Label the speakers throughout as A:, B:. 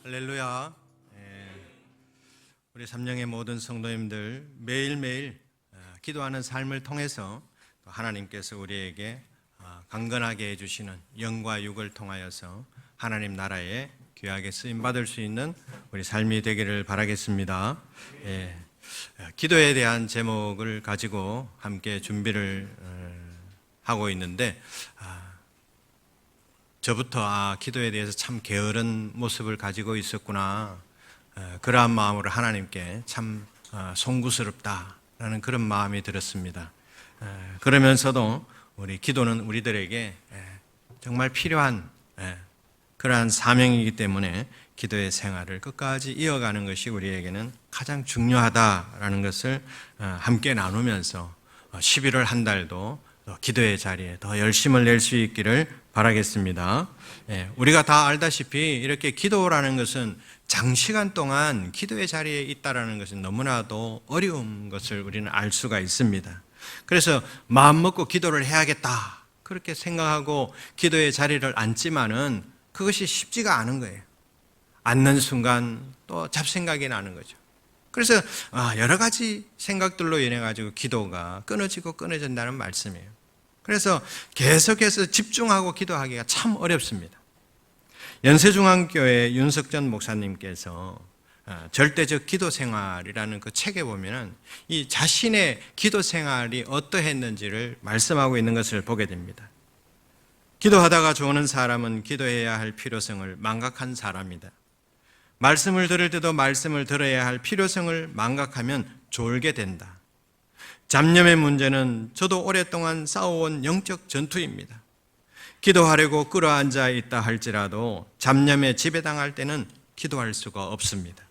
A: 할렐루야. 우리 삼령의 모든 성도님들 매일매일 기도하는 삶을 통해서 하나님께서 우리에게 강건하게 해주시는 영과 육을 통하여서 하나님 나라에 귀하게 쓰임받을 수 있는 우리 삶이 되기를 바라겠습니다. 기도에 대한 제목을 가지고 함께 준비를 하고 있는데 저부터 기도에 대해서 참 게으른 모습을 가지고 있었구나, 그러한 마음으로 하나님께 참 송구스럽다라는 그런 마음이 들었습니다. 그러면서도 우리 기도는 우리들에게 정말 필요한 그러한 사명이기 때문에 기도의 생활을 끝까지 이어가는 것이 우리에게는 가장 중요하다라는 것을 함께 나누면서 11월 한 달도 기도의 자리에 더 열심을 낼 수 있기를 바라겠습니다. 우리가 다 알다시피 이렇게 기도라는 것은 장시간 동안 기도의 자리에 있다라는 것은 너무나도 어려운 것을 우리는 알 수가 있습니다. 그래서 마음 먹고 기도를 해야겠다 그렇게 생각하고 기도의 자리를 앉지만은 그것이 쉽지가 않은 거예요. 앉는 순간 또 잡생각이 나는 거죠. 그래서 여러 가지 생각들로 인해 가지고 기도가 끊어지고 끊어진다는 말씀이에요. 그래서 계속해서 집중하고 기도하기가 참 어렵습니다. 연세중앙교회 윤석전 목사님께서 절대적 기도 생활이라는 그 책에 보면은 이 자신의 기도 생활이 어떠했는지를 말씀하고 있는 것을 보게 됩니다. 기도하다가 좋은 사람은 기도해야 할 필요성을 망각한 사람이다. 말씀을 들을 때도 말씀을 들어야 할 필요성을 망각하면 졸게 된다. 잡념의 문제는 저도 오랫동안 싸워온 영적 전투입니다. 기도하려고 끌어앉아 있다 할지라도 잡념에 지배당할 때는 기도할 수가 없습니다.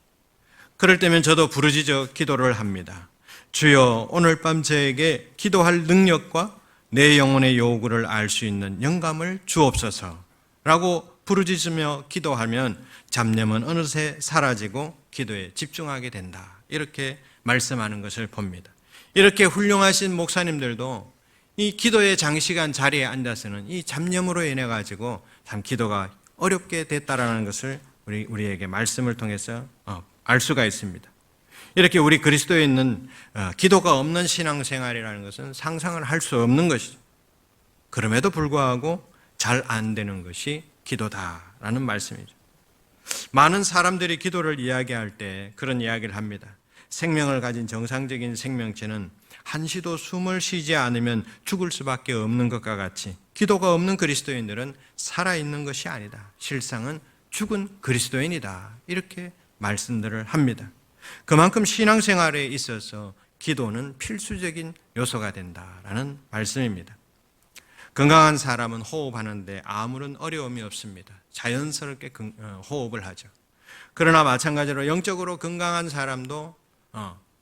A: 그럴 때면 저도 부르짖어 기도를 합니다. 주여, 오늘 밤 저에게 기도할 능력과 내 영혼의 요구를 알 수 있는 영감을 주옵소서 라고 부르짖으며 기도하면 잡념은 어느새 사라지고 기도에 집중하게 된다, 이렇게 말씀하는 것을 봅니다. 이렇게 훌륭하신 목사님들도 이 기도의 장시간 자리에 앉아서는 이 잡념으로 인해 가지고 참 기도가 어렵게 됐다라는 것을 우리에게 말씀을 통해서 알 수가 있습니다. 이렇게 우리 그리스도에 있는 기도가 없는 신앙생활이라는 것은 상상을 할 수 없는 것이죠. 그럼에도 불구하고 잘 안 되는 것이 기도다라는 말씀이죠. 많은 사람들이 기도를 이야기할 때 그런 이야기를 합니다. 생명을 가진 정상적인 생명체는 한시도 숨을 쉬지 않으면 죽을 수밖에 없는 것과 같이 기도가 없는 그리스도인들은 살아있는 것이 아니다. 실상은 죽은 그리스도인이다. 이렇게 말씀들을 합니다. 그만큼 신앙생활에 있어서 기도는 필수적인 요소가 된다라는 말씀입니다. 건강한 사람은 호흡하는데 아무런 어려움이 없습니다. 자연스럽게 호흡을 하죠. 그러나 마찬가지로 영적으로 건강한 사람도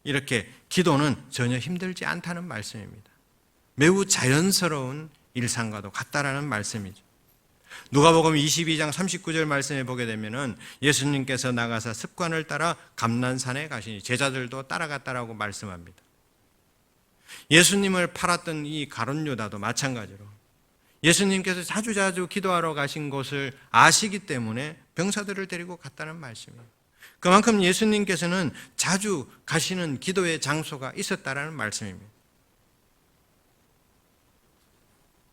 A: 이렇게 기도는 전혀 힘들지 않다는 말씀입니다. 매우 자연스러운 일상과도 같다라는 말씀이죠. 누가복음 22장 39절 말씀에 보게 되면은 예수님께서 나가사 습관을 따라 감난산에 가시니 제자들도 따라갔다라고 말씀합니다. 예수님을 팔았던 이 가룟 유다도 마찬가지로 예수님께서 자주자주 기도하러 가신 곳을 아시기 때문에 병사들을 데리고 갔다는 말씀이에요. 그만큼 예수님께서는 자주 가시는 기도의 장소가 있었다라는 말씀입니다.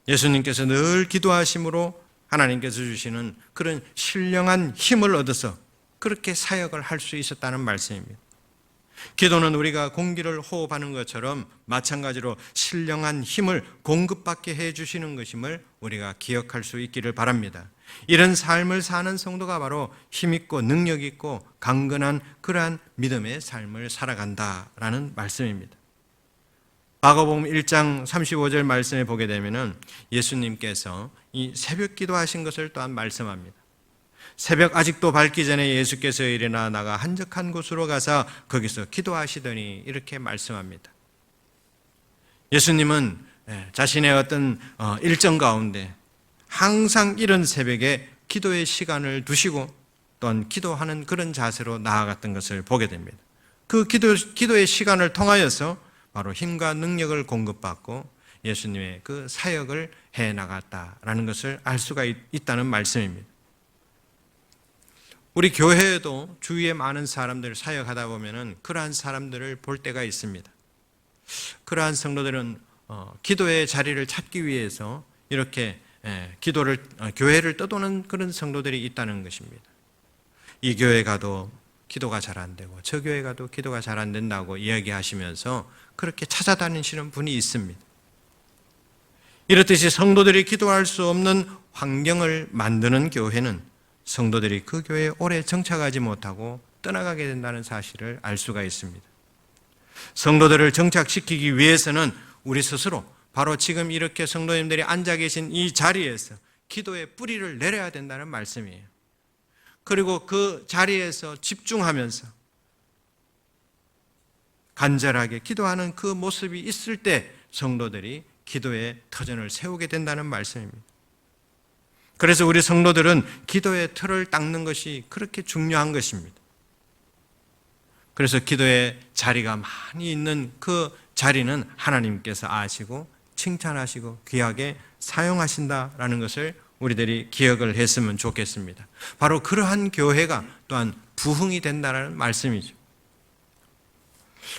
A: 예수님께서 늘 기도하심으로 하나님께서 주시는 그런 신령한 힘을 얻어서 그렇게 사역을 할 수 있었다는 말씀입니다. 기도는 우리가 공기를 호흡하는 것처럼 마찬가지로 신령한 힘을 공급받게 해주시는 것임을 우리가 기억할 수 있기를 바랍니다. 이런 삶을 사는 성도가 바로 힘있고 능력있고 강건한 그러한 믿음의 삶을 살아간다라는 말씀입니다. 마가복음 1장 35절 말씀에 보게 되면 예수님께서 이 새벽 기도하신 것을 또한 말씀합니다. 새벽 아직도 밝기 전에 예수께서 일어나 나가 한적한 곳으로 가서 거기서 기도하시더니 이렇게 말씀합니다. 예수님은 자신의 어떤 일정 가운데 항상 이런 새벽에 기도의 시간을 두시고 또한 기도하는 그런 자세로 나아갔던 것을 보게 됩니다. 그 기도의 시간을 통하여서 바로 힘과 능력을 공급받고 예수님의 그 사역을 해나갔다라는 것을 알 수가 있다는 말씀입니다. 우리 교회에도 주위에 많은 사람들을 사역하다 보면은 그러한 사람들을 볼 때가 있습니다. 그러한 성도들은 기도의 자리를 찾기 위해서 이렇게 교회를 떠도는 그런 성도들이 있다는 것입니다. 이 교회 가도 기도가 잘 안 되고 저 교회 가도 기도가 잘 안 된다고 이야기하시면서 그렇게 찾아다니시는 분이 있습니다. 이렇듯이 성도들이 기도할 수 없는 환경을 만드는 교회는 성도들이 그 교회에 오래 정착하지 못하고 떠나가게 된다는 사실을 알 수가 있습니다. 성도들을 정착시키기 위해서는 우리 스스로 바로 지금 이렇게 성도님들이 앉아 계신 이 자리에서 기도의 뿌리를 내려야 된다는 말씀이에요. 그리고 그 자리에서 집중하면서 간절하게 기도하는 그 모습이 있을 때 성도들이 기도의 터전을 세우게 된다는 말씀입니다. 그래서 우리 성도들은 기도의 틀을 닦는 것이 그렇게 중요한 것입니다. 그래서 기도의 자리가 많이 있는 그 자리는 하나님께서 아시고 칭찬하시고 귀하게 사용하신다라는 것을 우리들이 기억을 했으면 좋겠습니다. 바로 그러한 교회가 또한 부흥이 된다는 말씀이죠.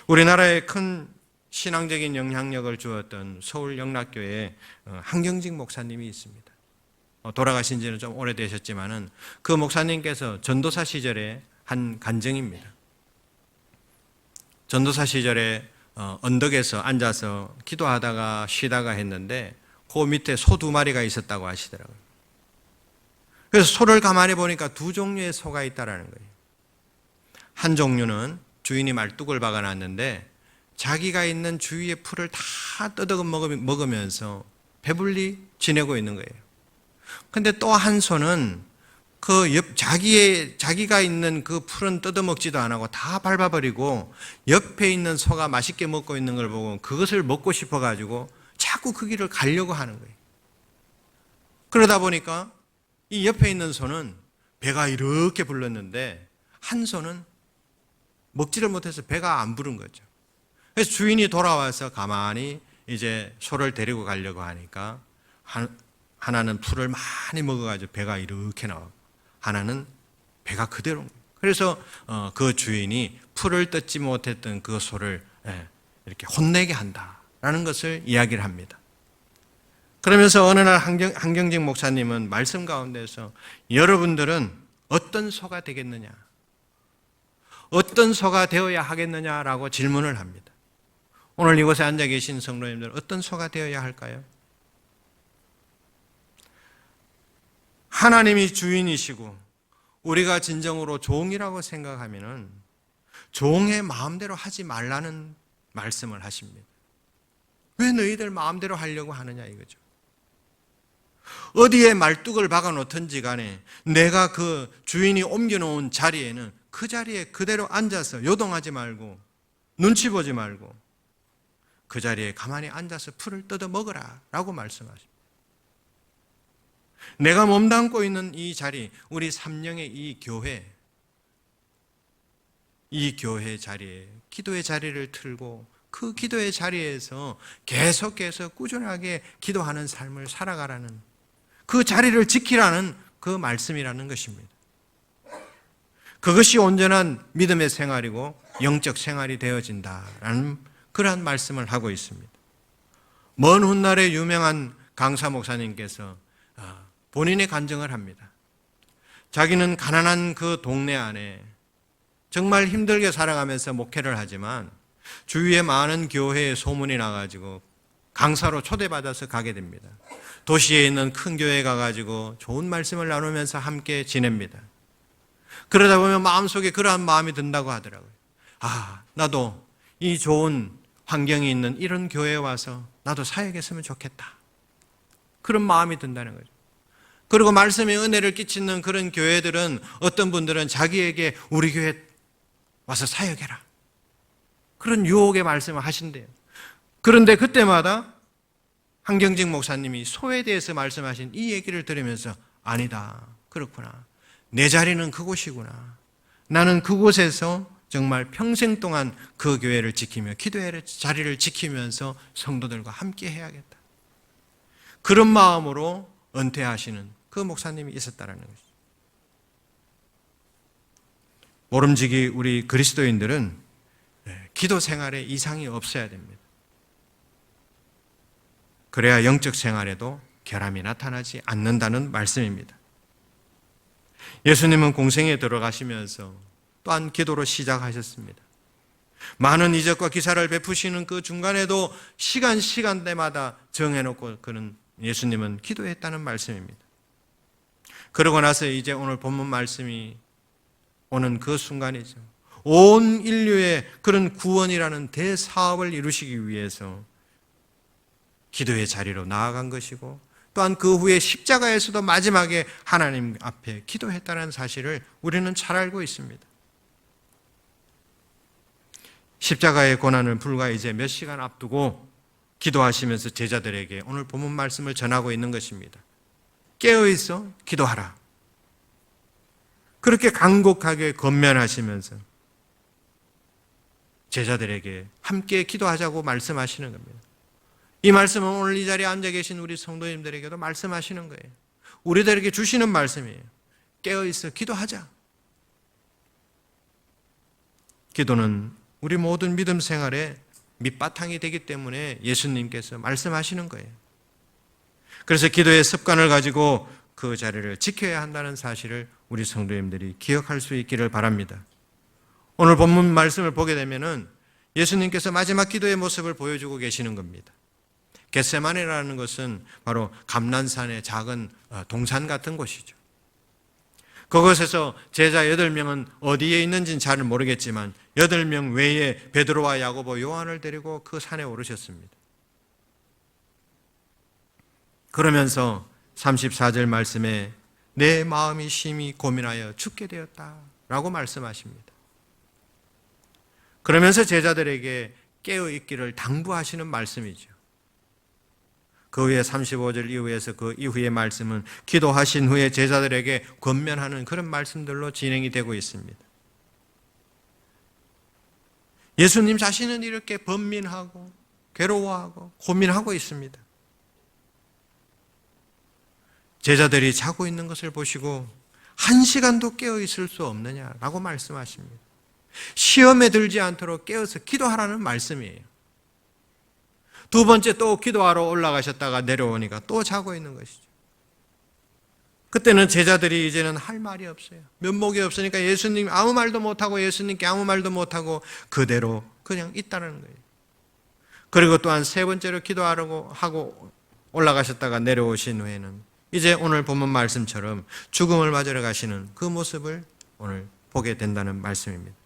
A: 우리나라에 큰 신앙적인 영향력을 주었던 서울 영락교회에 한경직 목사님이 있습니다. 돌아가신 지는 좀 오래되셨지만은 그 목사님께서 전도사 시절에 한 간증입니다. 전도사 시절에 언덕에서 앉아서 기도하다가 쉬다가 했는데 그 밑에 소 2마리가 있었다고 하시더라고요. 그래서 소를 가만히 보니까 2종류의 소가 있다라는 거예요. 한 종류는 주인이 말뚝을 박아놨는데 자기가 있는 주위의 풀을 다 뜯어 먹으면서 배불리 지내고 있는 거예요. 근데 또 한 소는 자기가 있는 그 풀은 뜯어먹지도 안 하고 다 밟아버리고 옆에 있는 소가 맛있게 먹고 있는 걸 보고 그것을 먹고 싶어가지고 자꾸 그 길을 가려고 하는 거예요. 그러다 보니까 이 옆에 있는 소는 배가 이렇게 불렀는데 한 소는 먹지를 못해서 배가 안 부른 거죠. 그래서 주인이 돌아와서 가만히 이제 소를 데리고 가려고 하니까 하나는 풀을 많이 먹어가지고 배가 이렇게 나오고 하나는 배가 그대로. 그래서 그 주인이 풀을 뜯지 못했던 그 소를 이렇게 혼내게 한다라는 것을 이야기를 합니다. 그러면서 어느 날 한경직 목사님은 말씀 가운데서 여러분들은 어떤 소가 되겠느냐, 어떤 소가 되어야 하겠느냐라고 질문을 합니다. 오늘 이곳에 앉아 계신 성도님들 어떤 소가 되어야 할까요? 하나님이 주인이시고 우리가 진정으로 종이라고 생각하면은 종의 마음대로 하지 말라는 말씀을 하십니다. 왜 너희들 마음대로 하려고 하느냐 이거죠. 어디에 말뚝을 박아 놓든지 간에 내가 그 주인이 옮겨놓은 자리에는 그 자리에 그대로 앉아서 요동하지 말고 눈치 보지 말고 그 자리에 가만히 앉아서 풀을 뜯어 먹으라 라고 말씀하십니다. 내가 몸담고 있는 이 자리, 우리 삼령의 이 교회 자리에 기도의 자리를 틀고 그 기도의 자리에서 계속해서 꾸준하게 기도하는 삶을 살아가라는 그 자리를 지키라는 그 말씀이라는 것입니다. 그것이 온전한 믿음의 생활이고 영적 생활이 되어진다라는 그러한 말씀을 하고 있습니다. 먼 훗날에 유명한 강사 목사님께서 본인의 간증을 합니다. 자기는 가난한 그 동네 안에 정말 힘들게 살아가면서 목회를 하지만 주위에 많은 교회에 소문이 나가지고 강사로 초대받아서 가게 됩니다. 도시에 있는 큰 교회에 가가지고 좋은 말씀을 나누면서 함께 지냅니다. 그러다 보면 마음속에 그러한 마음이 든다고 하더라고요. 나도 이 좋은 환경이 있는 이런 교회에 와서 나도 사역했으면 좋겠다. 그런 마음이 든다는 거죠. 그리고 말씀의 은혜를 끼치는 그런 교회들은 어떤 분들은 자기에게 우리 교회 와서 사역해라. 그런 유혹의 말씀을 하신대요. 그런데 그때마다 한경직 목사님이 소에 대해서 말씀하신 이 얘기를 들으면서 아니다. 그렇구나. 내 자리는 그곳이구나. 나는 그곳에서 정말 평생 동안 그 교회를 지키며 기도의 자리를 지키면서 성도들과 함께 해야겠다. 그런 마음으로 은퇴하시는 그 목사님이 있었다는 것이죠. 모름지기 우리 그리스도인들은 기도 생활에 이상이 없어야 됩니다. 그래야 영적 생활에도 결함이 나타나지 않는다는 말씀입니다. 예수님은 공생에 들어가시면서 또한 기도로 시작하셨습니다. 많은 이적과 기사를 베푸시는 그 중간에도 시간대마다 정해놓고 그는 예수님은 기도했다는 말씀입니다. 그러고 나서 이제 오늘 본문 말씀이 오는 그 순간이죠. 온 인류의 그런 구원이라는 대사업을 이루시기 위해서 기도의 자리로 나아간 것이고, 또한 그 후에 십자가에서도 마지막에 하나님 앞에 기도했다는 사실을 우리는 잘 알고 있습니다. 십자가의 고난을 불과 이제 몇 시간 앞두고 기도하시면서 제자들에게 오늘 본문 말씀을 전하고 있는 것입니다. 깨어있어 기도하라. 그렇게 간곡하게 권면하시면서 제자들에게 함께 기도하자고 말씀하시는 겁니다. 이 말씀은 오늘 이 자리에 앉아 계신 우리 성도님들에게도 말씀하시는 거예요. 우리들에게 주시는 말씀이에요. 깨어있어 기도하자. 기도는 우리 모든 믿음 생활의 밑바탕이 되기 때문에 예수님께서 말씀하시는 거예요. 그래서 기도의 습관을 가지고 그 자리를 지켜야 한다는 사실을 우리 성도님들이 기억할 수 있기를 바랍니다. 오늘 본문 말씀을 보게 되면은 예수님께서 마지막 기도의 모습을 보여주고 계시는 겁니다. 겟세마네라는 것은 바로 감난산의 작은 동산 같은 곳이죠. 그곳에서 제자 8명은 어디에 있는지는 잘 모르겠지만 8명 외에 베드로와 야고보, 요한을 데리고 그 산에 오르셨습니다. 그러면서 34절 말씀에 내 마음이 심히 고민하여 죽게 되었다라고 말씀하십니다. 그러면서 제자들에게 깨어있기를 당부하시는 말씀이죠. 그 후에 35절 이후에서 그 이후의 말씀은 기도하신 후에 제자들에게 권면하는 그런 말씀들로 진행이 되고 있습니다. 예수님 자신은 이렇게 번민하고 괴로워하고 고민하고 있습니다. 제자들이 자고 있는 것을 보시고 1시간도 깨어 있을 수 없느냐라고 말씀하십니다. 시험에 들지 않도록 깨어서 기도하라는 말씀이에요. 두 번째 또 기도하러 올라가셨다가 내려오니까 또 자고 있는 것이죠. 그때는 제자들이 이제는 할 말이 없어요. 면목이 없으니까 예수님 아무 말도 못하고 예수님께 아무 말도 못하고 그대로 그냥 있다는 거예요. 그리고 또한 세 번째로 기도하려고 하고 올라가셨다가 내려오신 후에는 이제 오늘 본문 말씀처럼 죽음을 맞으러 가시는 그 모습을 오늘 보게 된다는 말씀입니다.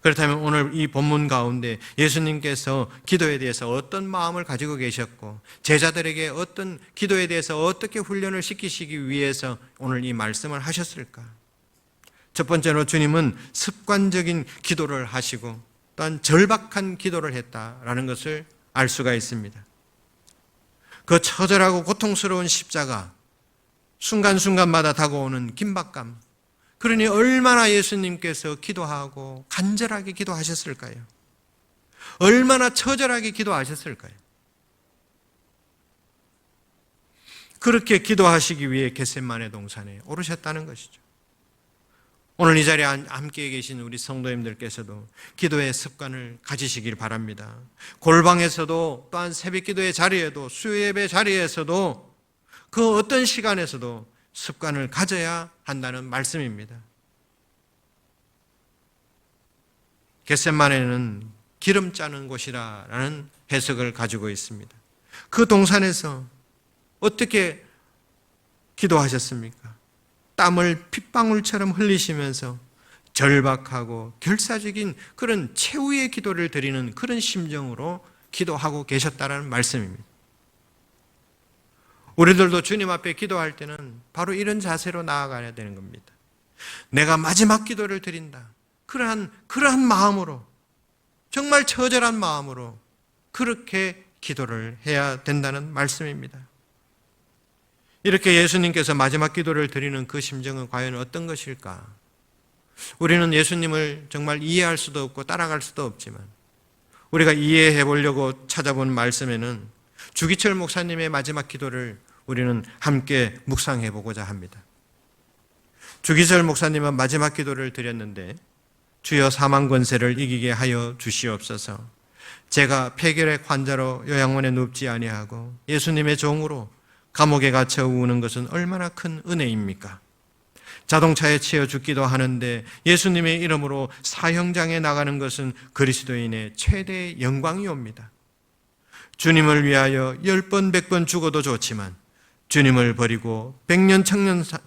A: 그렇다면 오늘 이 본문 가운데 예수님께서 기도에 대해서 어떤 마음을 가지고 계셨고 제자들에게 어떤 기도에 대해서 어떻게 훈련을 시키시기 위해서 오늘 이 말씀을 하셨을까? 첫 번째로 주님은 습관적인 기도를 하시고 또한 절박한 기도를 했다라는 것을 알 수가 있습니다. 그 처절하고 고통스러운 십자가, 순간순간마다 다가오는 긴박감, 그러니 얼마나 예수님께서 기도하고 간절하게 기도하셨을까요? 얼마나 처절하게 기도하셨을까요? 그렇게 기도하시기 위해 겟세마네 동산에 오르셨다는 것이죠. 오늘 이 자리에 함께 계신 우리 성도님들께서도 기도의 습관을 가지시길 바랍니다. 골방에서도 또한 새벽 기도의 자리에도 수요예배 자리에서도 그 어떤 시간에서도 습관을 가져야 한다는 말씀입니다. 겟세마네는 기름 짜는 곳이라는 해석을 가지고 있습니다. 그 동산에서 어떻게 기도하셨습니까? 땀을 핏방울처럼 흘리시면서 절박하고 결사적인 그런 최후의 기도를 드리는 그런 심정으로 기도하고 계셨다는 말씀입니다. 우리들도 주님 앞에 기도할 때는 바로 이런 자세로 나아가야 되는 겁니다. 내가 마지막 기도를 드린다. 그러한 마음으로, 정말 처절한 마음으로 그렇게 기도를 해야 된다는 말씀입니다. 이렇게 예수님께서 마지막 기도를 드리는 그 심정은 과연 어떤 것일까? 우리는 예수님을 정말 이해할 수도 없고 따라갈 수도 없지만 우리가 이해해 보려고 찾아본 말씀에는 주기철 목사님의 마지막 기도를 우리는 함께 묵상해 보고자 합니다. 주기철 목사님은 마지막 기도를 드렸는데, 주여 사망 권세를 이기게 하여 주시옵소서. 제가 폐결핵 환자로 요양원에 눕지 아니하고 예수님의 종으로 감옥에 갇혀 우는 것은 얼마나 큰 은혜입니까? 자동차에 치여 죽기도 하는데 예수님의 이름으로 사형장에 나가는 것은 그리스도인의 최대의 영광이옵니다. 주님을 위하여 10번 100번 죽어도 좋지만 주님을 버리고 100년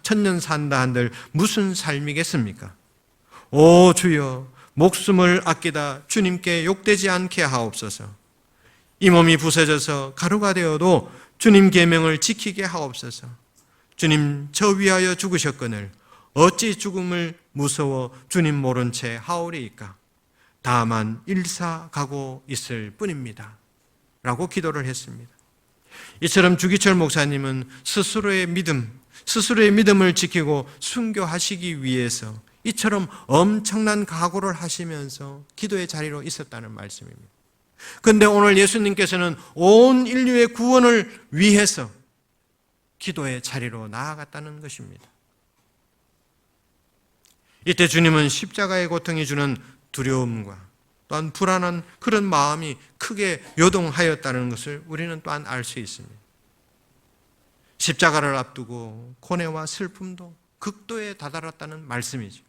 A: 천년 산다 한들 무슨 삶이겠습니까? 오 주여, 목숨을 아끼다 주님께 욕되지 않게 하옵소서. 이 몸이 부서져서 가루가 되어도 주님 계명을 지키게 하옵소서. 주님 저 위하여 죽으셨거늘 어찌 죽음을 무서워 주님 모른 채 하오리이까? 다만 일사가고 있을 뿐입니다 라고 기도를 했습니다. 이처럼 주기철 목사님은 스스로의 믿음을 지키고 순교하시기 위해서 이처럼 엄청난 각오를 하시면서 기도의 자리로 있었다는 말씀입니다. 그런데 오늘 예수님께서는 온 인류의 구원을 위해서 기도의 자리로 나아갔다는 것입니다. 이때 주님은 십자가의 고통이 주는 두려움과 또한 불안한 그런 마음이 크게 요동하였다는 것을 우리는 또한 알 수 있습니다. 십자가를 앞두고 고뇌와 슬픔도 극도에 다다랐다는 말씀이죠.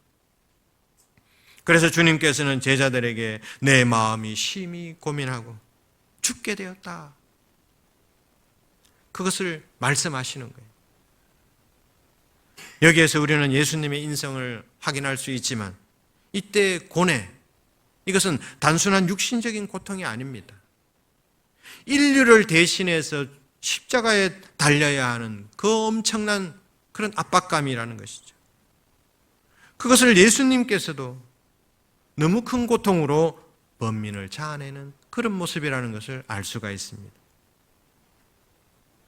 A: 그래서 주님께서는 제자들에게 내 마음이 심히 고민하고 죽게 되었다, 그것을 말씀하시는 거예요. 여기에서 우리는 예수님의 인성을 확인할 수 있지만 이때 고뇌, 이것은 단순한 육신적인 고통이 아닙니다. 인류를 대신해서 십자가에 달려야 하는 그 엄청난 그런 압박감이라는 것이죠. 그것을 예수님께서도 너무 큰 고통으로 번민을 자아내는 그런 모습이라는 것을 알 수가 있습니다.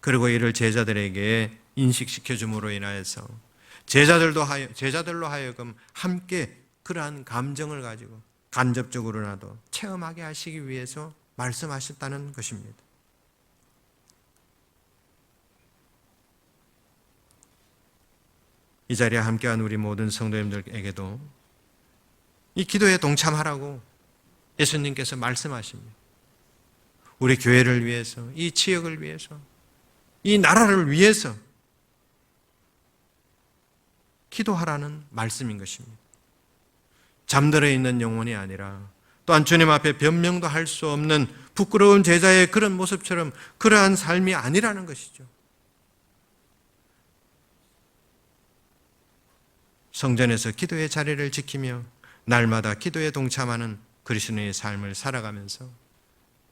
A: 그리고 이를 제자들에게 인식시켜 줌으로 인하여서 제자들로 하여금 함께 그러한 감정을 가지고 간접적으로라도 체험하게 하시기 위해서 말씀하셨다는 것입니다. 이 자리에 함께한 우리 모든 성도님들에게도 이 기도에 동참하라고 예수님께서 말씀하십니다. 우리 교회를 위해서, 이 지역을 위해서, 이 나라를 위해서 기도하라는 말씀인 것입니다. 잠들어 있는 영혼이 아니라 또한 주님 앞에 변명도 할 수 없는 부끄러운 제자의 그런 모습처럼 그러한 삶이 아니라는 것이죠. 성전에서 기도의 자리를 지키며 날마다 기도에 동참하는 그리스도인의 삶을 살아가면서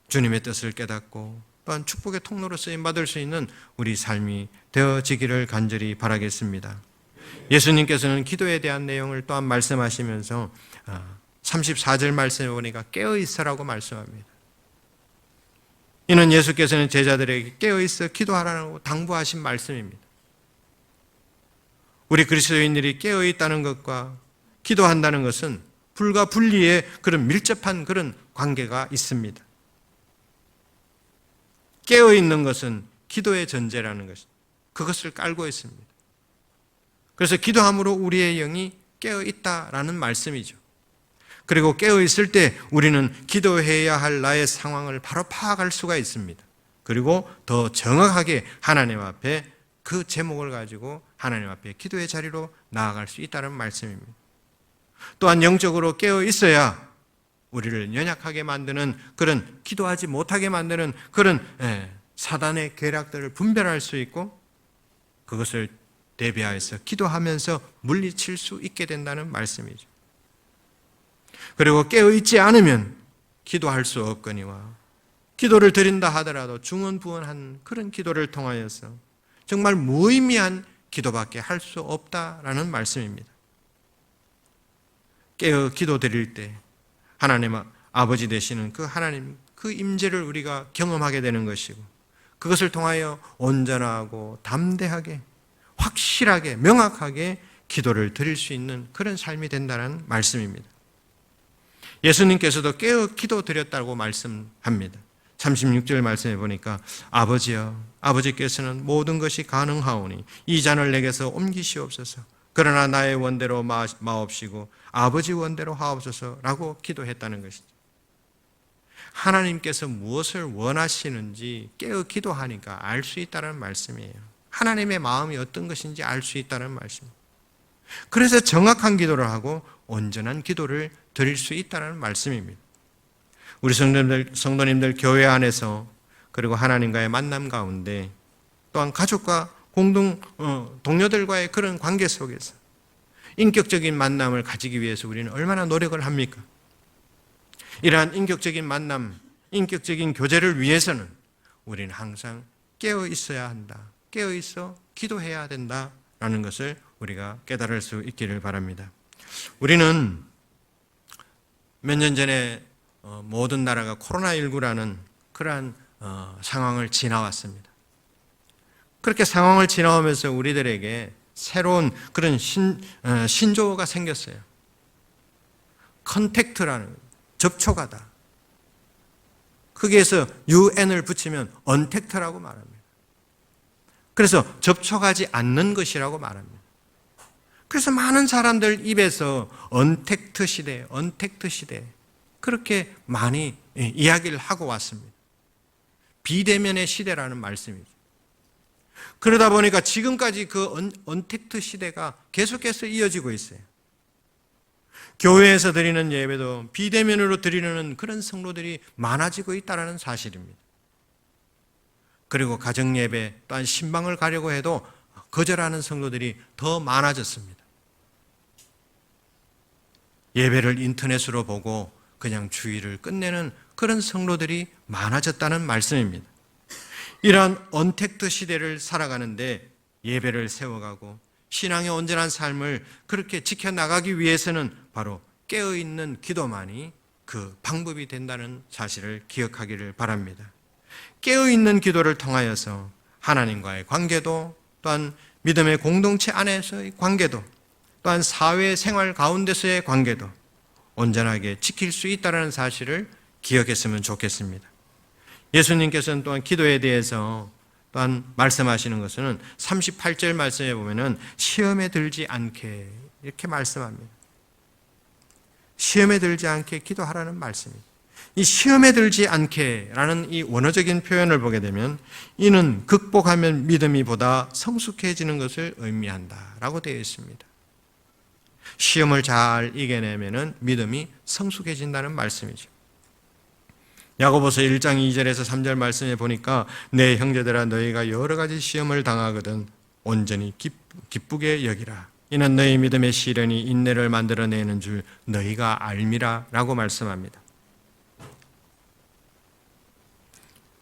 A: 주님의 뜻을 깨닫고 또한 축복의 통로로 쓰임받을 수 있는 우리 삶이 되어지기를 간절히 바라겠습니다. 예수님께서는 기도에 대한 내용을 또한 말씀하시면서 34절 말씀에 보니까 깨어있으라고 말씀합니다. 이는 예수께서는 제자들에게 깨어있어 기도하라고 당부하신 말씀입니다. 우리 그리스도인들이 깨어있다는 것과 기도한다는 것은 불과 분리의 그런 밀접한 그런 관계가 있습니다. 깨어있는 것은 기도의 전제라는 것, 그것을 깔고 있습니다. 그래서 기도함으로 우리의 영이 깨어있다라는 말씀이죠. 그리고 깨어있을 때 우리는 기도해야 할 나의 상황을 바로 파악할 수가 있습니다. 그리고 더 정확하게 하나님 앞에 그 제목을 가지고 하나님 앞에 기도의 자리로 나아갈 수 있다는 말씀입니다. 또한 영적으로 깨어 있어야 우리를 연약하게 만드는 그런 기도하지 못하게 만드는 그런 사단의 계략들을 분별할 수 있고 그것을 대비하여서 기도하면서 물리칠 수 있게 된다는 말씀이죠. 그리고 깨어있지 않으면 기도할 수 없거니와 기도를 드린다 하더라도 중언부언한 그런 기도를 통하여서 정말 무의미한 기도밖에 할 수 없다라는 말씀입니다. 깨어 기도 드릴 때 하나님 아버지 되시는 그 하나님 그 임재를 우리가 경험하게 되는 것이고 그것을 통하여 온전하고 담대하게 확실하게 명확하게 기도를 드릴 수 있는 그런 삶이 된다는 말씀입니다. 예수님께서도 깨어 기도 드렸다고 말씀합니다. 36절 말씀해 보니까 아버지여, 아버지께서는 모든 것이 가능하오니 이 잔을 내게서 옮기시옵소서. 그러나 나의 원대로 마옵시고 아버지 원대로 하옵소서라고 기도했다는 것이죠. 하나님께서 무엇을 원하시는지 깨어 기도하니까 알 수 있다는 말씀이에요. 하나님의 마음이 어떤 것인지 알 수 있다는 말씀입니다. 그래서 정확한 기도를 하고 온전한 기도를 드릴 수 있다는 말씀입니다. 우리 성도님들 교회 안에서 그리고 하나님과의 만남 가운데 또한 가족과 동료들과의 그런 관계 속에서 인격적인 만남을 가지기 위해서 우리는 얼마나 노력을 합니까? 이러한 인격적인 만남, 인격적인 교제를 위해서는 우리는 항상 깨어 있어야 한다. 깨어 있어 기도해야 된다라는 것을 우리가 깨달을 수 있기를 바랍니다. 우리는 몇 년 전에 모든 나라가 코로나19라는 그러한 상황을 지나왔습니다. 그렇게 상황을 지나오면서 우리들에게 새로운 그런 신조어가 생겼어요. 컨택트라는 접촉하다. 거기에서 un을 붙이면 언택트라고 말합니다. 그래서 접촉하지 않는 것이라고 말합니다. 그래서 많은 사람들 입에서 언택트 시대 그렇게 많이 이야기를 하고 왔습니다. 비대면의 시대라는 말씀이죠. 그러다 보니까 지금까지 그 언택트 시대가 계속해서 이어지고 있어요. 교회에서 드리는 예배도 비대면으로 드리는 그런 성도들이 많아지고 있다는 사실입니다. 그리고 가정예배 또한 신방을 가려고 해도 거절하는 성도들이 더 많아졌습니다. 예배를 인터넷으로 보고 그냥 주일을 끝내는 그런 성도들이 많아졌다는 말씀입니다. 이러한 언택트 시대를 살아가는데 예배를 세워가고 신앙의 온전한 삶을 그렇게 지켜나가기 위해서는 바로 깨어있는 기도만이 그 방법이 된다는 사실을 기억하기를 바랍니다. 깨어있는 기도를 통하여서 하나님과의 관계도 또한 믿음의 공동체 안에서의 관계도 또한 사회생활 가운데서의 관계도 온전하게 지킬 수 있다는 사실을 기억했으면 좋겠습니다. 예수님께서는 또한 기도에 대해서 또한 말씀하시는 것은 38절 말씀에 보면은 시험에 들지 않게 이렇게 말씀합니다. 시험에 들지 않게 기도하라는 말씀입니다. 이 시험에 들지 않게라는 이 원어적인 표현을 보게 되면 이는 극복하면 믿음이 보다 성숙해지는 것을 의미한다라고 되어 있습니다. 시험을 잘 이겨내면은 믿음이 성숙해진다는 말씀이죠. 야고보서 1장 2절에서 3절 말씀에 보니까 내 형제들아 너희가 여러 가지 시험을 당하거든 온전히 기쁘게 여기라. 이는 너희 믿음의 시련이 인내를 만들어내는 줄 너희가 알미라 라고 말씀합니다.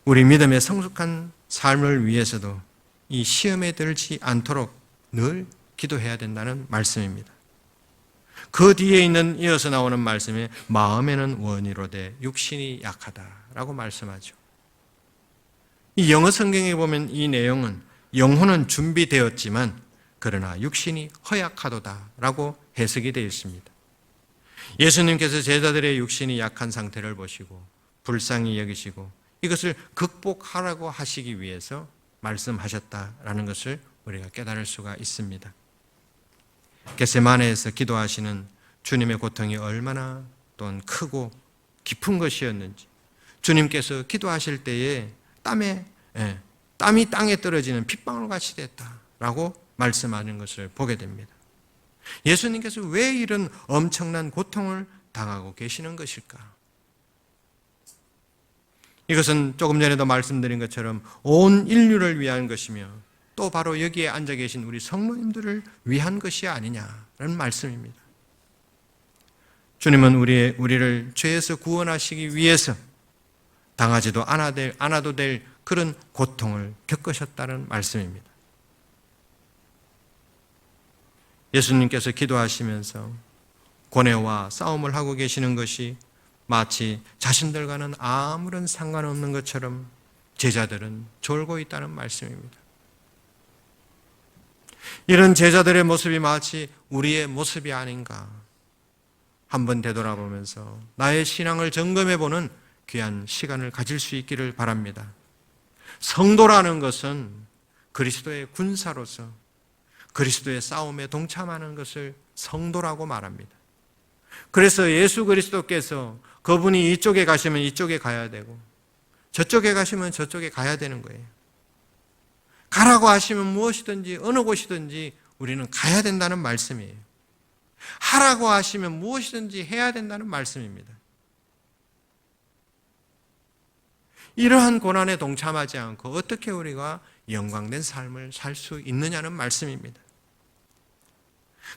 A: 우리 믿음의 성숙한 삶을 위해서도 이 시험에 들지 않도록 늘 기도해야 된다는 말씀입니다. 그 뒤에 있는 이어서 나오는 말씀에 마음에는 원이로되 육신이 약하다라고 말씀하죠. 이 영어 성경에 보면 이 내용은 영혼은 준비되었지만 그러나 육신이 허약하도다라고 해석이 되어 있습니다. 예수님께서 제자들의 육신이 약한 상태를 보시고 불쌍히 여기시고 이것을 극복하라고 하시기 위해서 말씀하셨다라는 것을 우리가 깨달을 수가 있습니다. 겟세마네에서 기도하시는 주님의 고통이 얼마나 또한 크고 깊은 것이었는지 주님께서 기도하실 때에 땀이 땅에 떨어지는 핏방울같이 됐다라고 말씀하는 것을 보게 됩니다. 예수님께서 왜 이런 엄청난 고통을 당하고 계시는 것일까? 이것은 조금 전에도 말씀드린 것처럼 온 인류를 위한 것이며 또 바로 여기에 앉아 계신 우리 성도님들을 위한 것이 아니냐라는 말씀입니다. 주님은 우리를 죄에서 구원하시기 위해서 당하지도 않아도 될 그런 고통을 겪으셨다는 말씀입니다. 예수님께서 기도하시면서 고뇌와 싸움을 하고 계시는 것이 마치 자신들과는 아무런 상관없는 것처럼 제자들은 졸고 있다는 말씀입니다. 이런 제자들의 모습이 마치 우리의 모습이 아닌가 한번 되돌아보면서 나의 신앙을 점검해보는 귀한 시간을 가질 수 있기를 바랍니다. 성도라는 것은 그리스도의 군사로서 그리스도의 싸움에 동참하는 것을 성도라고 말합니다. 그래서 예수 그리스도께서 그분이 이쪽에 가시면 이쪽에 가야 되고 저쪽에 가시면 저쪽에 가야 되는 거예요. 가라고 하시면 무엇이든지 어느 곳이든지 우리는 가야 된다는 말씀이에요. 하라고 하시면 무엇이든지 해야 된다는 말씀입니다. 이러한 고난에 동참하지 않고 어떻게 우리가 영광된 삶을 살 수 있느냐는 말씀입니다.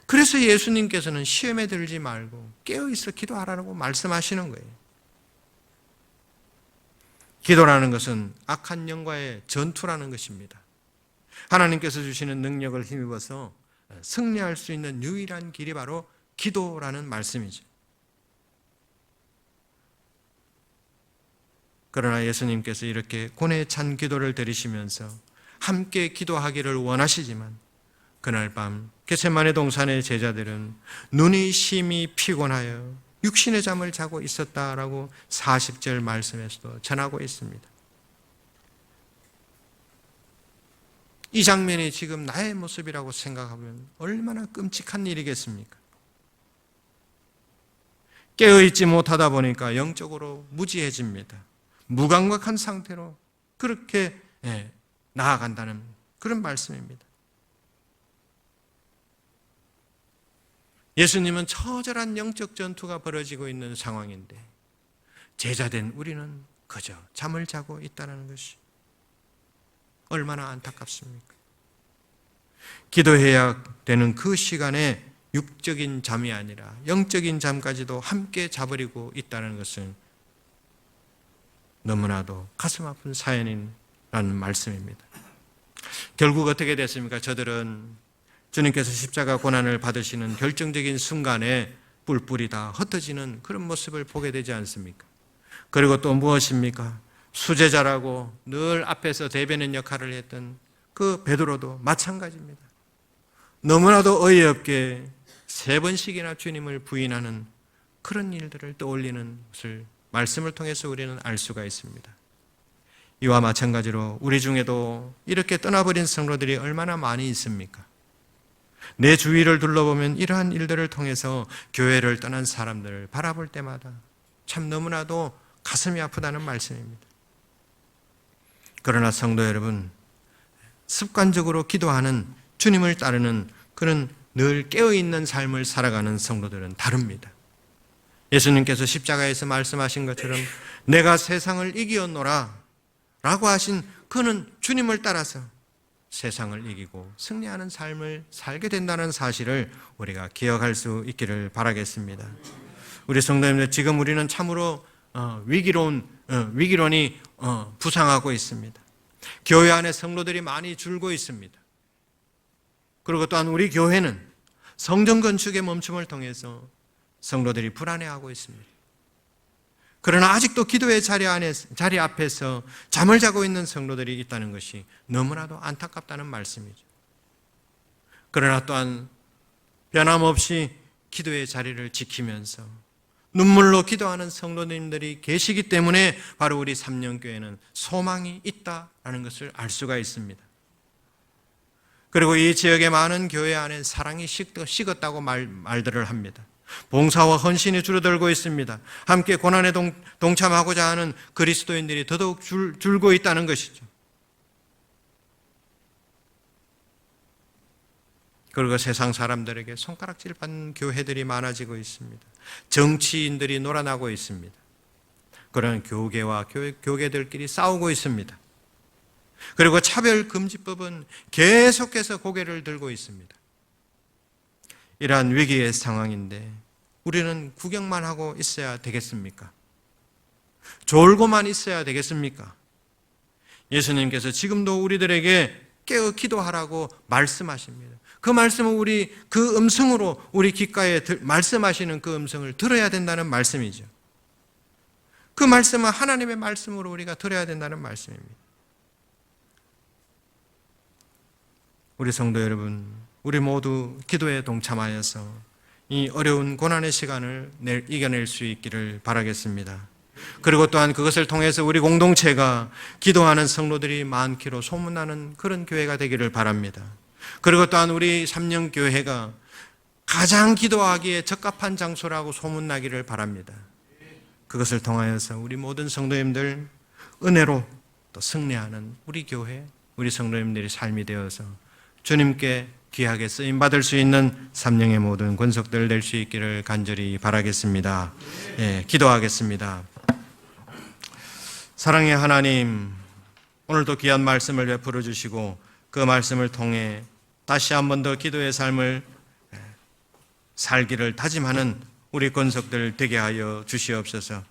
A: 그래서 예수님께서는 시험에 들지 말고 깨어있어 기도하라고 말씀하시는 거예요. 기도라는 것은 악한 영과의 전투라는 것입니다. 하나님께서 주시는 능력을 힘입어서 승리할 수 있는 유일한 길이 바로 기도라는 말씀이죠. 그러나 예수님께서 이렇게 고뇌에 찬 기도를 드리시면서 함께 기도하기를 원하시지만 그날 밤 겟세마네 동산의 제자들은 눈이 심히 피곤하여 육신의 잠을 자고 있었다라고 40절 말씀에서도 전하고 있습니다. 이 장면이 지금 나의 모습이라고 생각하면 얼마나 끔찍한 일이겠습니까? 깨어있지 못하다 보니까 영적으로 무지해집니다. 무감각한 상태로 그렇게 나아간다는 그런 말씀입니다. 예수님은 처절한 영적 전투가 벌어지고 있는 상황인데 제자된 우리는 그저 잠을 자고 있다는 것이 얼마나 안타깝습니까? 기도해야 되는 그 시간에 육적인 잠이 아니라 영적인 잠까지도 함께 자버리고 있다는 것은 너무나도 가슴 아픈 사연이라는 말씀입니다. 결국 어떻게 됐습니까? 저들은 주님께서 십자가 고난을 받으시는 결정적인 순간에 뿔뿔이 다 흩어지는 그런 모습을 보게 되지 않습니까? 그리고 또 무엇입니까? 수제자라고 늘 앞에서 대변인 역할을 했던 그 베드로도 마찬가지입니다. 너무나도 어이없게 3번씩이나 주님을 부인하는 그런 일들을 떠올리는 것을 말씀을 통해서 우리는 알 수가 있습니다. 이와 마찬가지로 우리 중에도 이렇게 떠나버린 성도들이 얼마나 많이 있습니까? 내 주위를 둘러보면 이러한 일들을 통해서 교회를 떠난 사람들을 바라볼 때마다 참 너무나도 가슴이 아프다는 말씀입니다. 그러나 성도 여러분, 습관적으로 기도하는 주님을 따르는 그런 늘 깨어있는 삶을 살아가는 성도들은 다릅니다. 예수님께서 십자가에서 말씀하신 것처럼 내가 세상을 이기었노라 라고 하신 그는 주님을 따라서 세상을 이기고 승리하는 삶을 살게 된다는 사실을 우리가 기억할 수 있기를 바라겠습니다. 우리 성도님들, 지금 우리는 참으로 위기론이 부상하고 있습니다. 교회 안에 성도들이 많이 줄고 있습니다. 그리고 또한 우리 교회는 성전 건축의 멈춤을 통해서 성도들이 불안해하고 있습니다. 그러나 아직도 기도의 자리 앞에서 잠을 자고 있는 성도들이 있다는 것이 너무나도 안타깝다는 말씀이죠. 그러나 또한 변함없이 기도의 자리를 지키면서 눈물로 기도하는 성도님들이 계시기 때문에 바로 우리 삼령교회는 소망이 있다는 것을 알 수가 있습니다. 그리고 이 지역의 많은 교회 안에 사랑이 식었다고 말들을 합니다. 봉사와 헌신이 줄어들고 있습니다. 함께 고난에 동참하고자 하는 그리스도인들이 더더욱 줄고 있다는 것이죠. 그리고 세상 사람들에게 손가락질 받는 교회들이 많아지고 있습니다. 정치인들이 놀아나고 있습니다. 그런 교계와 교계들끼리 싸우고 있습니다. 그리고 차별금지법은 계속해서 고개를 들고 있습니다. 이러한 위기의 상황인데 우리는 구경만 하고 있어야 되겠습니까? 졸고만 있어야 되겠습니까? 예수님께서 지금도 우리들에게 깨어 기도하라고 말씀하십니다. 그 말씀은 그 음성으로 우리 귓가에 말씀하시는 그 음성을 들어야 된다는 말씀이죠. 그 말씀은 하나님의 말씀으로 우리가 들어야 된다는 말씀입니다. 우리 성도 여러분, 우리 모두 기도에 동참하여서 이 어려운 고난의 시간을 이겨낼 수 있기를 바라겠습니다. 그리고 또한 그것을 통해서 우리 공동체가 기도하는 성도들이 많기로 소문나는 그런 교회가 되기를 바랍니다. 그리고 또한 우리 삼령교회가 가장 기도하기에 적합한 장소라고 소문나기를 바랍니다. 그것을 통하여서 우리 모든 성도님들 은혜로 또 승리하는 우리 교회, 우리 성도님들의 삶이 되어서 주님께 귀하게 쓰임받을 수 있는 삼령의 모든 권속들 될 수 있기를 간절히 바라겠습니다. 기도하겠습니다. 사랑의 하나님, 오늘도 귀한 말씀을 베풀어 주시고 그 말씀을 통해 다시 한 번 더 기도의 삶을 살기를 다짐하는 우리 권속들 되게 하여 주시옵소서.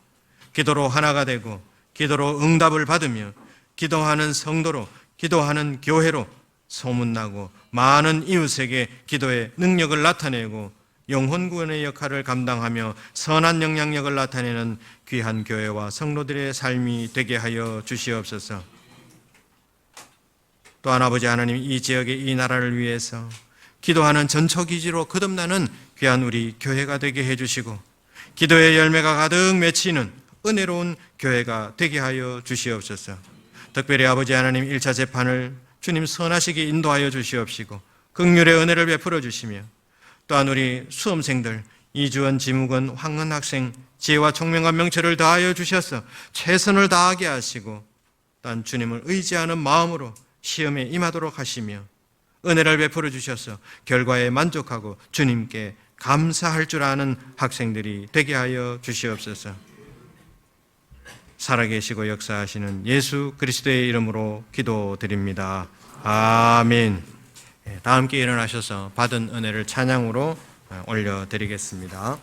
A: 기도로 하나가 되고 기도로 응답을 받으며 기도하는 성도로, 기도하는 교회로 소문나고 많은 이웃에게 기도의 능력을 나타내고 영혼 구원의 역할을 감당하며 선한 영향력을 나타내는 귀한 교회와 성도들의 삶이 되게 하여 주시옵소서. 또한 아버지 하나님, 이 지역의 이 나라를 위해서 기도하는 전초기지로 거듭나는 귀한 우리 교회가 되게 해주시고 기도의 열매가 가득 맺히는 은혜로운 교회가 되게 하여 주시옵소서. 특별히 아버지 하나님, 1차 재판을 주님 선하시게 인도하여 주시옵시고 긍휼의 은혜를 베풀어 주시며 또한 우리 수험생들 이주원, 지무건, 황은 학생 지혜와 총명과 명철을 다하여 주셔서 최선을 다하게 하시고 또한 주님을 의지하는 마음으로 시험에 임하도록 하시며 은혜를 베풀어 주셔서 결과에 만족하고 주님께 감사할 줄 아는 학생들이 되게 하여 주시옵소서. 살아계시고 역사하시는 예수 그리스도의 이름으로 기도드립니다. 아멘. 다 함께 일어나셔서 받은 은혜를 찬양으로 올려드리겠습니다.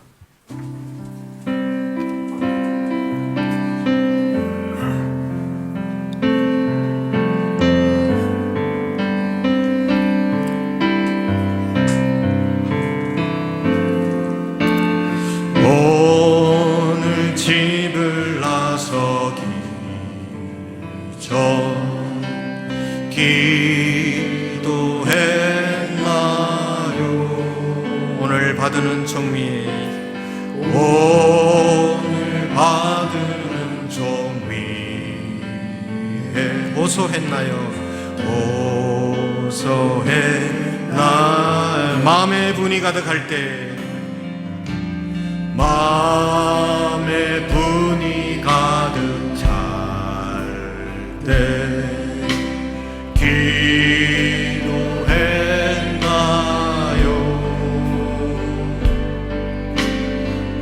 B: 오늘 집을 나서기 전 기도했나요?
A: 오늘 받는 종미,
B: 오늘 받은 종위에
A: 호소했나요?
B: 호소했나요?
A: 마음의 분이 가득할 때,
B: 마음의 분이 가득 찰 때 기도했나요?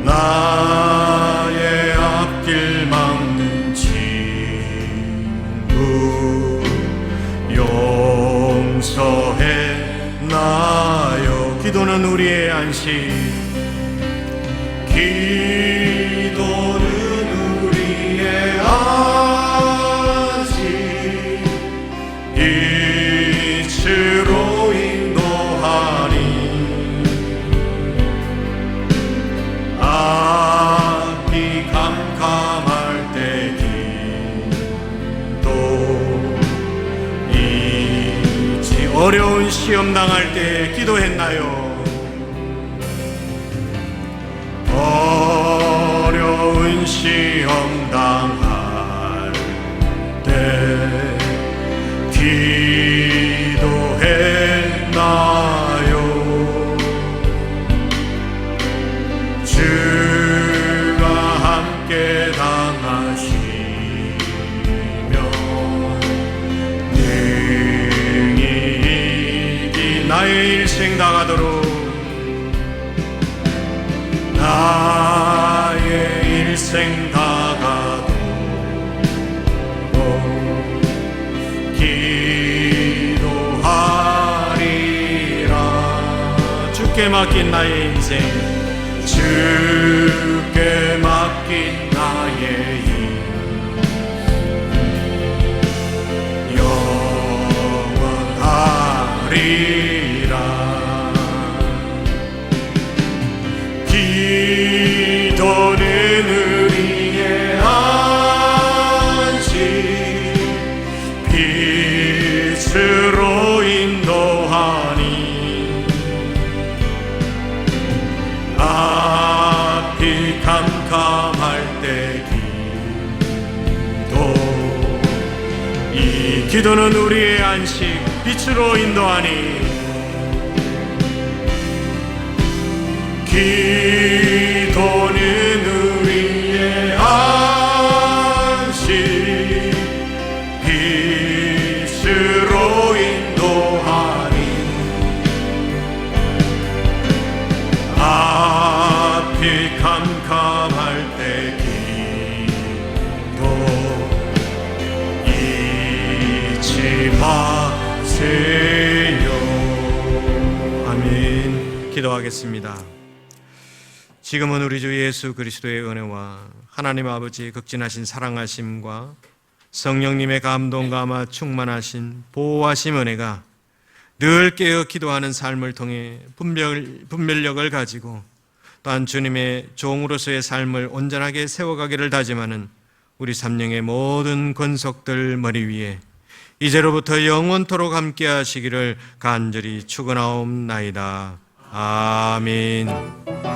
B: 나의 앞길 막는 친구 용서했나요?
A: 기도는 우리의 안식,
B: 기도는 우리의 안식, 빛으로 인도하니 앞이 캄캄할 때 기도이지.
A: 어려운 시험 당할 때 기도했나요?
B: 어려운 시험 당할 때 기도했나요? 주가 함께 당하시며 능히 이기
A: 나의 일생 다가도록
B: 나의 일생 다가도 기도하리라.
A: 주께 맡긴 나의 인생,
B: 주께 맡긴 나의 인생 영원하리라. 기도는 우리의 안식, 빛으로 인도하니 앞이 캄캄할 때 기도.
A: 이 기도는 우리의 안식, 빛으로 인도하니
B: 기도는 우리의 안식 빛으로 인도하니 앞이 캄캄할 때 기도 잊지 마세요.
A: 아멘. 기도하겠습니다. 지금은 우리 주 예수 그리스도의 은혜와 하나님 아버지의 극진하신 사랑하심과 성령님의 감동 감화 충만하신 보호하심 은혜가 늘 깨어 기도하는 삶을 통해 분별력을 가지고 또한 주님의 종으로서의 삶을 온전하게 세워가기를 다짐하는 우리 삼령의 모든 권속들 머리 위에 이제로부터 영원토록 함께 하시기를 간절히 축원하옵나이다. 아멘.